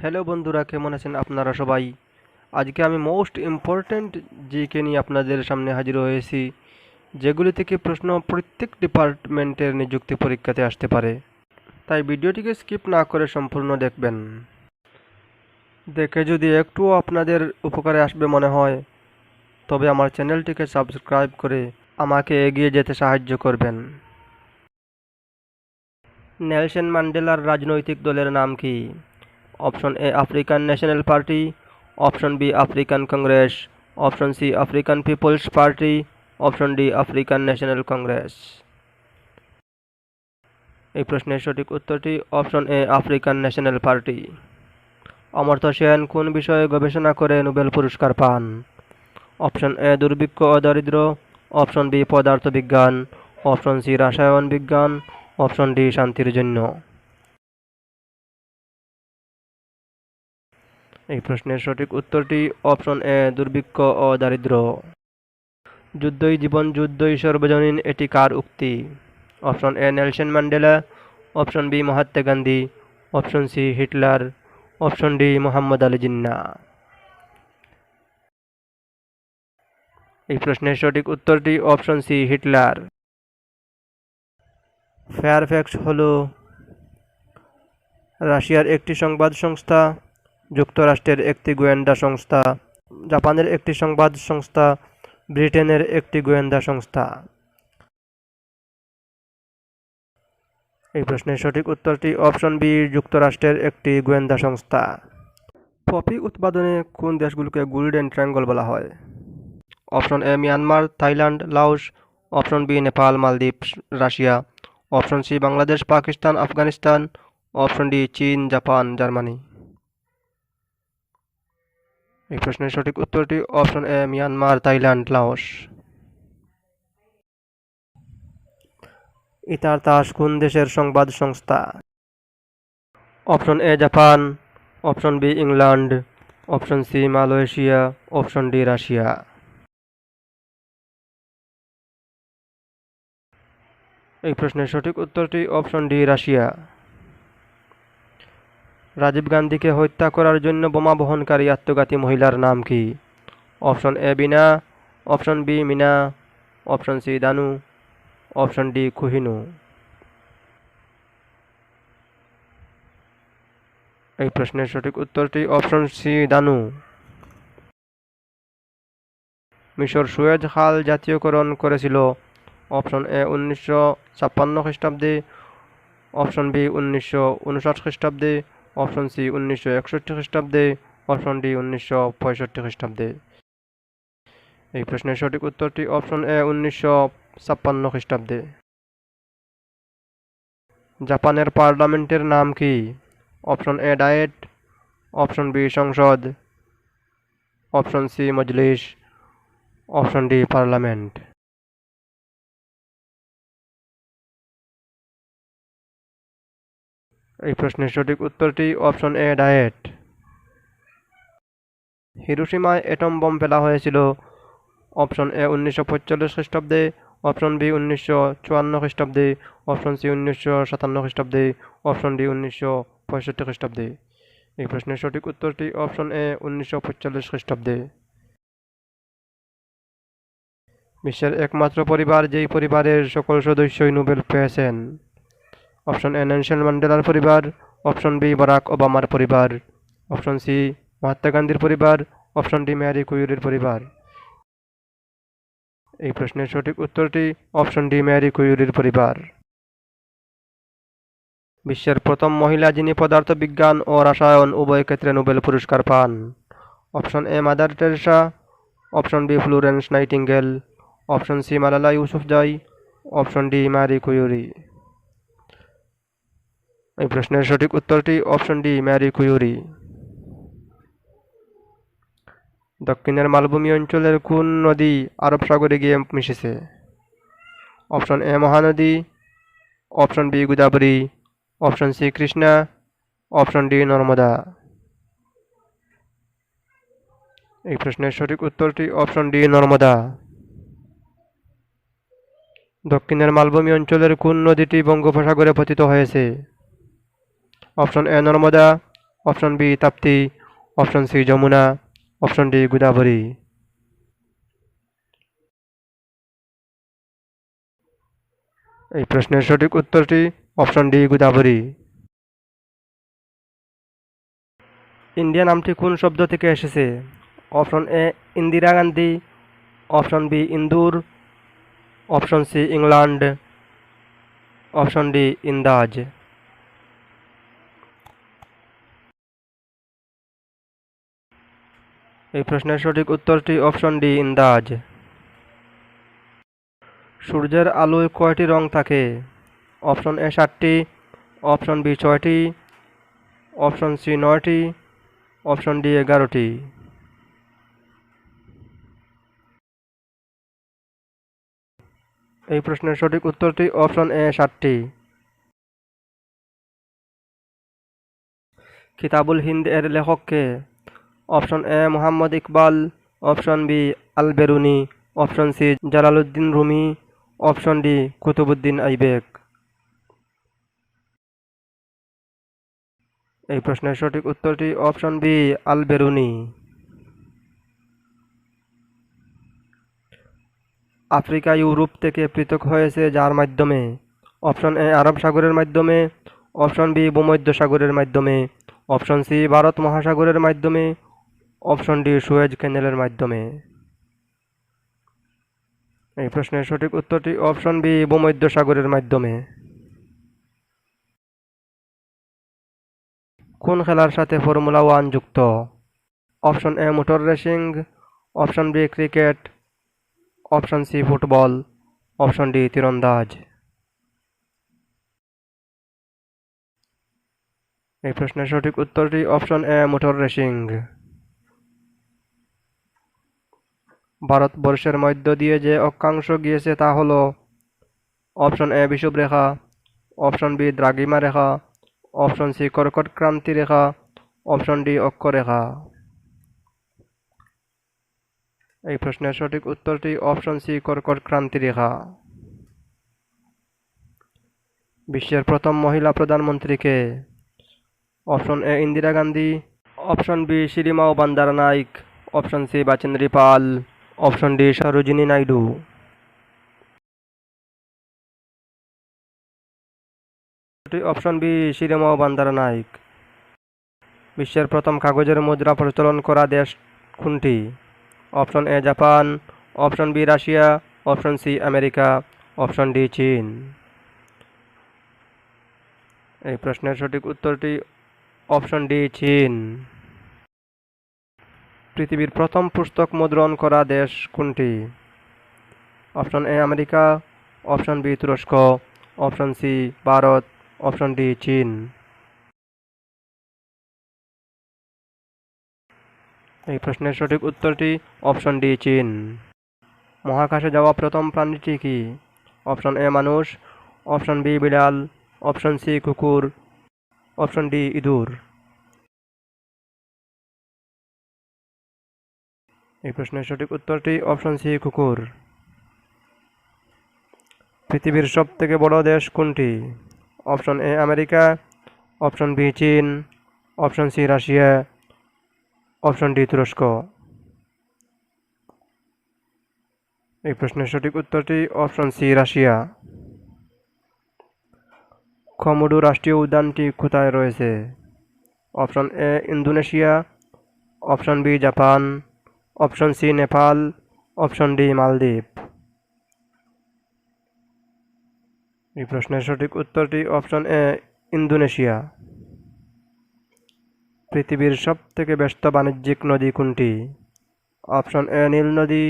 Hello বন্ধুরা, কেমন আছেন আপনারা সবাই? আজকে আমি মোস্ট ইম্পর্ট্যান্ট জিকে নিয়ে আপনাদের সামনে হাজির হয়েছি, যেগুলি থেকে প্রশ্ন প্রত্যেক ডিপার্টমেন্টের নিযুক্তি পরীক্ষাতে আসতে পারে। তাই ভিডিওটিকে স্কিপ না করে সম্পূর্ণ দেখবেন। দেখে যদি একটুও আপনাদের উপকারে আসবে মনে হয়, তবে আমার চ্যানেলটিকে সাবস্ক্রাইব করে আমাকে এগিয়ে যেতে সাহায্য করবেন। নেলসন ম্যান্ডেলার রাজনৈতিক দলের নাম কি? Option A African National Party, option B African Congress, option C African People's Party, option D African National Congress. এই প্রশ্নের সঠিক উত্তরটি option A African National Party. Amartya Sen কোন বিষয়ে গবেষণা করে নোবেল পুরস্কার পান? অপশন এ দুর্ভিক্ষ ও দারিদ্র্য, অপশন বি পদার্থবিজ্ঞান, অপশন সি রসায়ন বিজ্ঞান, অপশন ডি শান্তির জন্য। এই প্রশ্নের সঠিক উত্তরটি অপশন এ দুর্ভিক্ষ ও দারিদ্র্য। যুদ্ধই জীবন যুদ্ধই সর্বজনীন, এটি কার উক্তি? Option A Nelson Mandela, option B Mahatma Gandhi, option C Hitler, option D Mohammad Ali Jinnah. এই প্রশ্নের সঠিক উত্তরটি অপশন সি হিটলার। ফেয়ারফ্যাক্স হল রাশিয়ার একটি সংবাদ সংস্থা, যুক্তরাষ্ট্রের একটি গোয়েন্দা সংস্থা, জাপানের একটি সংবাদ সংস্থা, ব্রিটেনের একটি গোয়েন্দা সংস্থা। এই প্রশ্নের সঠিক উত্তরটি অপশন বি যুক্তরাষ্ট্রের একটি গোয়েন্দা সংস্থা। কফি উৎপাদনে কোন দেশগুলোকে গোল্ডেন ট্রায়াঙ্গল বলা হয়? Option A Myanmar, Thailand, Laos, option B Nepal, মালদ্বীপ, Russia, option C Bangladesh, Pakistan, Afghanistan, option D চীন, জাপান, জার্মানি। এই প্রশ্নের সঠিক উত্তরটি option A Myanmar, Thailand, Laos. ITAR TASS কোন দেশের সংবাদ সংস্থা? Option A Japan, option B England, option C Malaysia, option D Russia. এই প্রশ্নের সঠিক উত্তরটি অপশন ডি রাশিয়া। রাজীব গান্ধীকে হত্যা করার জন্য বোমা বহনকারী আত্মঘাতী মহিলার নাম কি? Option A Bina, option B Mina, option C Dhanu, option D Kuhinu. এই প্রশ্নের সঠিক উত্তরটি অপশন সি দানু। মিশর সুয়েজ খাল জাতীয়করণ করেছিল? অপশন এ 1956 খ্রিস্টাব্দে, অপশন বি 1959 খ্রিস্টাব্দে, অপশন সি 1961 খ্রিস্টাব্দে, অপশন ডি 1965 খ্রিস্টাব্দে। এই প্রশ্নের সঠিক উত্তরটি অপশন এ 1956 খ্রিস্টাব্দে। জাপানের পার্লামেন্টের নাম কি? Option A Diet, option B সংসদ, অপশন সি মজলিস, অপশন ডি পার্লামেন্ট। এই প্রশ্নের সঠিক উত্তরটি অপশন এ ডায়েট। হিরোশিমায় অ্যাটম বোম ফেলা হয়েছিল? অপশন এ 1945 খ্রিস্টাব্দে, অপশন বি 1954 খ্রিস্টাব্দে, অপশন সি 1957 খ্রিস্টাব্দে, অপশন ডি 1965 খ্রিস্টাব্দে। এই প্রশ্নের সঠিক উত্তরটি অপশন এ 1945 খ্রিস্টাব্দে। বিশ্বের একমাত্র পরিবার যেই পরিবারের সকল সদস্যই নোবেল পেয়েছেন? অপশন এ নেলসন ম্যান্ডেলার পরিবার, অপশন বি বারাক ওবামার পরিবার, অপশন সি মহাত্মা গান্ধীর পরিবার, অপশন ডি ম্যারি কুরির পরিবার। এই প্রশ্নের সঠিক উত্তরটি অপশন ডি ম্যারি কুরির পরিবার। বিশ্বের প্রথম মহিলা যিনি পদার্থবিজ্ঞান ও রসায়ন উভয় ক্ষেত্রে নোবেল পুরস্কার পান? Option A Mother Teresa, option B Florence Nightingale, option C Malala Yousafzai, option D Marie Curie. এই প্রশ্নের সঠিক উত্তরটি অপশন ডি ম্যারি কুরি। দক্ষিণের মালভূমি অঞ্চলের কোন নদী আরব সাগরে গিয়ে মিশেছে? Option A Mahanadi, option B Godavari, option C Krishna, option D Narmada. এই প্রশ্নের সঠিক উত্তরটি অপশন ডি নর্মদা। দক্ষিণের মালভূমি অঞ্চলের কোন নদীটি বঙ্গোপসাগরে পতিত হয়েছে? Option A Narmada, option B Tapti, option C Yamuna, option D Godavari. এই প্রশ্নের সঠিক উত্তরটি অপশন ডি গোদাবরী। ইন্ডিয়া নামটি কোন শব্দ থেকে এসেছে? Option A Indira Gandhi, option B Indur, option C England, option D Indus. এই প্রশ্নের সঠিক উত্তরটি অপশন ডি ইন্দাজ। সূর্যের আলোয় কয়টি রং থাকে? অপশন এ 7টি, অপশন বি 6টি, অপশন সি 9টি, অপশন ডি 11টি। এই প্রশ্নের সঠিক উত্তরটি অপশন এ 7টি। কিতাবুল হিন্দ এর লেখক কে? Option A Muhammad Iqbal, option B Al Biruni, option C Jalaluddin Rumi, option D Qutbuddin Aibak. এই প্রশ্নের সঠিক উত্তরটি option B Al Biruni. Africa Europe থেকে পৃথক হয়েছে যার মাধ্যমে? অপশন এ আরব সাগরের মাধ্যমে, অপশন বি ভূমধ্যসাগরের মাধ্যমে, অপশন সি ভারত মহাসাগরের মাধ্যমে, অপশন ডি সুয়েজ ক্যানেলের মাধ্যমে। এই প্রশ্নের সঠিক উত্তরটি অপশন বি ভূমধ্যসাগরের মাধ্যমে। কোন খেলার সাথে ফর্মুলা 1 যুক্ত? Option A motor racing, option B cricket, option C football, option D তীরন্দাজ। এই প্রশ্নের সঠিক উত্তরটি অপশন এ মোটর রেসিং। ভারতবর্ষের মধ্য দিয়ে যে অক্ষাংশ গিয়েছে তা হল? অপশন এ বিষুবরেখা, অপশন বি দ্রাঘিমা রেখা, অপশন সি কর্কট ক্রান্তি রেখা, অপশন ডি অক্ষরেখা। এই প্রশ্নের সঠিক উত্তরটি অপশন সি কর্কট ক্রান্তি রেখা। বিশ্বের প্রথম মহিলা প্রধানমন্ত্রী কে? Option A Indira Gandhi, option B Sirimavo Bandaranaike, option C Bachendri Pal, option D Sarojini Naidu. Option B Sirimavo Bandaranaike. বিশ্বের প্রথম কাগজের মুদ্রা প্রচলন করা দেশ কোনটি? Option A Japan, option B Russia, option C America, option D চীন। এই প্রশ্নের সঠিক উত্তরটি অপশন ডি চীন। পৃথিবীর প্রথম পুস্তক মুদ্রণ করা দেশ কোনটি? Option A America, option B তুরস্ক, option C Bharat, option D চীন। এই প্রশ্নের সঠিক উত্তরটি অপশন ডি চীন। মহাকাশে যাওয়া প্রথম প্রাণীটি কি? অপশন এ মানুষ, অপশন বি বিড়াল, অপশন সি কুকুর, অপশন ডি ইঁদুর। এই প্রশ্নের সঠিক উত্তরটি অপশন সি কুকুর। পৃথিবীর সব থেকে বড় দেশ কোনটি? Option A America, option B চীন, option C Russia, option D তুরস্ক। এই প্রশ্নের সঠিক উত্তরটি অপশন সি রাশিয়া। কমোডো রাষ্ট্রীয় উদ্যানটি কোথায় রয়েছে? Option A Indonesia, option B Japan, option C Nepal, option D মালদ্বীপ। এই প্রশ্নের সঠিক উত্তরটি অপশন এ ইন্দোনেশিয়া। পৃথিবীর সব থেকে ব্যস্ত বাণিজ্যিক নদী কোনটি? অপশন এ নীল নদী,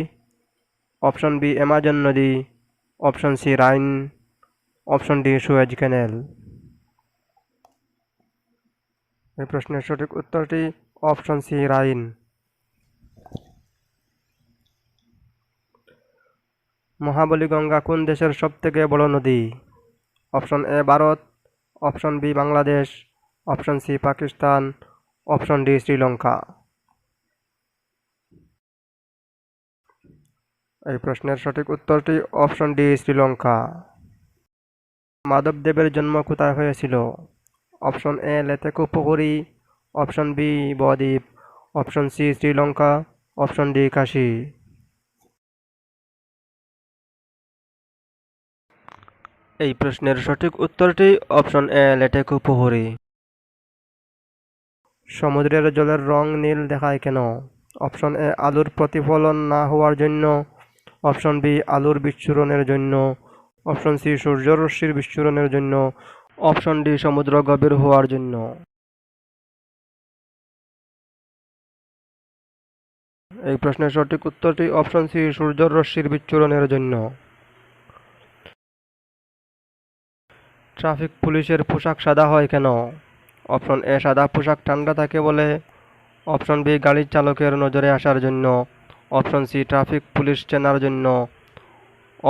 অপশন বি অ্যামাজন নদী, option C Rhine, option D Suez Canal. এই প্রশ্নের সঠিক উত্তরটি অপশন সি রাইন। মহাবলী গঙ্গা কোন দেশের সব থেকে বড় নদী? Option A Bharat, option B Bangladesh, option C Pakistan, option D Sri Lanka. এই প্রশ্নের সঠিক উত্তরটি অপশন ডি শ্রীলঙ্কা। মাধবদেবের জন্ম কোথায় হয়েছিল? Option A Leteku Pukhuri, option B বদ্বীপ, option C Sri Lanka, option D Kashi. এই প্রশ্নের সঠিক উত্তরটি অপশন এ লেটেকুপুহরি। সমুদ্রের জলের রং নীল দেখায় কেন? অপশন এ আলোর প্রতিফলন না হওয়ার জন্য, অপশন বি আলোর বিচ্ছুরণের জন্য, অপশন সি সূর্যরশ্মির বিচ্ছুরণের জন্য, অপশন ডি সমুদ্র গভীর হওয়ার জন্য। এই প্রশ্নের সঠিক উত্তরটি অপশন সি সূর্যরশ্মির বিচ্ছুরণের জন্য। ট্রাফিক পুলিশের পোশাক সাদা হয় কেন? অপশন এ সাদা পোশাক ঠান্ডা থাকে বলে, অপশন বি গাড়ির চালকের নজরে আসার জন্য, অপশন সি ট্রাফিক পুলিশ চেনার জন্য,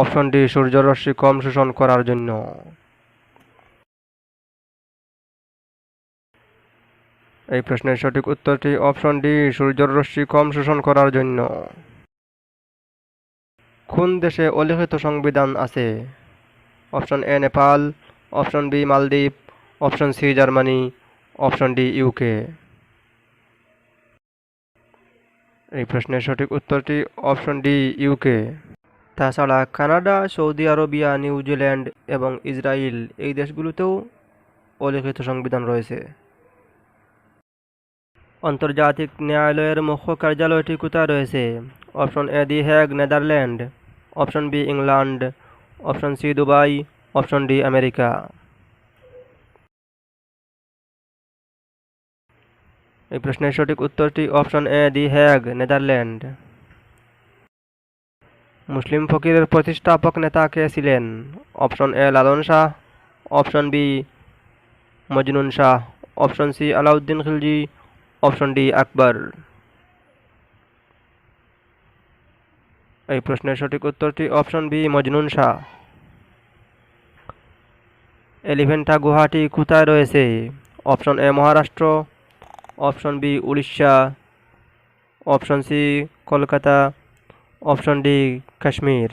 অপশন ডি সূর্যরশ্মি কম শোষণ করার জন্য। এই প্রশ্নের সঠিক উত্তরটি অপশন ডি সূর্যরশ্মি কম শোষণ করার জন্য। কোন দেশে অলিখিত সংবিধান আছে? Option A Nepal, option B Maldives, option C Germany, option D UK. এই প্রশ্নের সঠিক উত্তরটি অপশন ডি ইউকে। তাছাড়া কানাডা, সৌদি আরবিয়া, নিউজিল্যান্ড এবং ইসরায়েল এই দেশগুলোতেও অলিখিত সংবিধান রয়েছে। আন্তর্জাতিক ন্যায়ালয়ের মুখ্য কার্যালয়টি কোথায় রয়েছে? Option A the Hague, Netherland, option B England, option C Dubai, option D America. এই প্রশ্নের সঠিক উত্তরটি option A the Hague, Netherland. মুসলিম ফকিরের প্রতিষ্ঠাপক নেতা কে ছিলেন? Option A Lalon Shah, option B Majnun Shah, option C Alauddin Khilji, option D Akbar. এই প্রশ্নের সঠিক উত্তরটি অপশন বি মজনুন শাহ। এলিফ্যান্টা গুহাটি কোথায় রয়েছে? Option A Maharashtra, option B Orissa, option C Kolkata, option D Kashmir.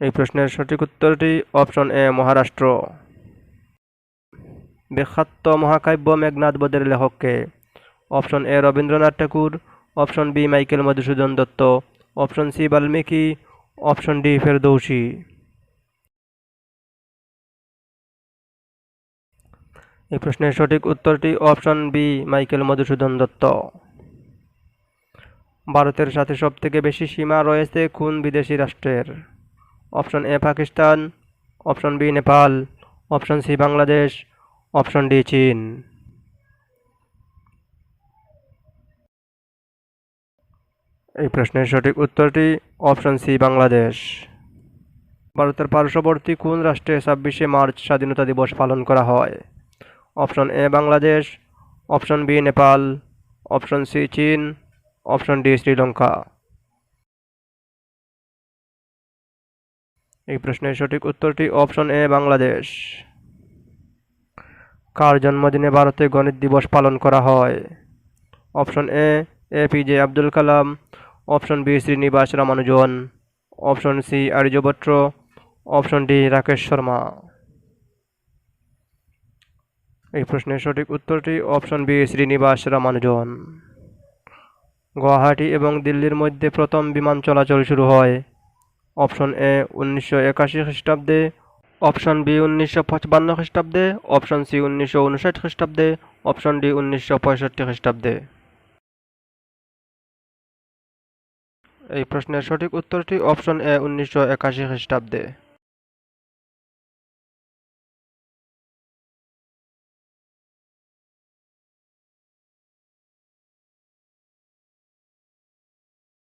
এই প্রশ্নের সঠিক উত্তরটি অপশন এ মহারাষ্ট্র। বিখ্যাত মহাকাব্য মেঘনাদ বধের লেখক কে? Option A Rabindranath Tagore, option B Michael Madhusudan Dutt, option C Valmiki, option D Ferdowsi. এই প্রশ্নের সঠিক উত্তরটি option B Michael Madhusudan Dutt. ভারতের সাথে সবথেকে বেশি সীমা রয়েছে কোন বিদেশি রাষ্ট্রের? Option A Pakistan, option B Nepal, option C Bangladesh, option D চীন। এই প্রশ্নের সঠিক উত্তরটি অপশন সি বাংলাদেশ। ভারতের পার্শ্ববর্তী কোন রাষ্ট্রে 26শে মার্চ স্বাধীনতা দিবস পালন করা হয়? Option A Bangladesh, option B Nepal, option C চীন, অপশন ডি শ্রীলঙ্কা। এই প্রশ্নের সঠিক উত্তরটি অপশন এ বাংলাদেশ। কার জন্মদিনে ভারতে গণিত দিবস পালন করা হয়? Option A APJ Abdul Kalam, option B Srinivasa Ramanujan, option C Aryabhata, option D Rakesh Sharma. এই প্রশ্নের সঠিক উত্তরটি অপশন বি শ্রীনিবাস রামানুজন। গুয়াহাটি এবং দিল্লির মধ্যে প্রথম বিমান চলাচল শুরু হয়? অপশন এ 1981 খ্রিস্টাব্দে, অপশন বি 1955 খ্রিস্টাব্দে, অপশন সি 1959 খ্রিস্টাব্দে, অপশন ডি 1965 খ্রিস্টাব্দে। এই প্রশ্নের সঠিক উত্তরটি অপশন এ 1981 খ্রিস্টাব্দে।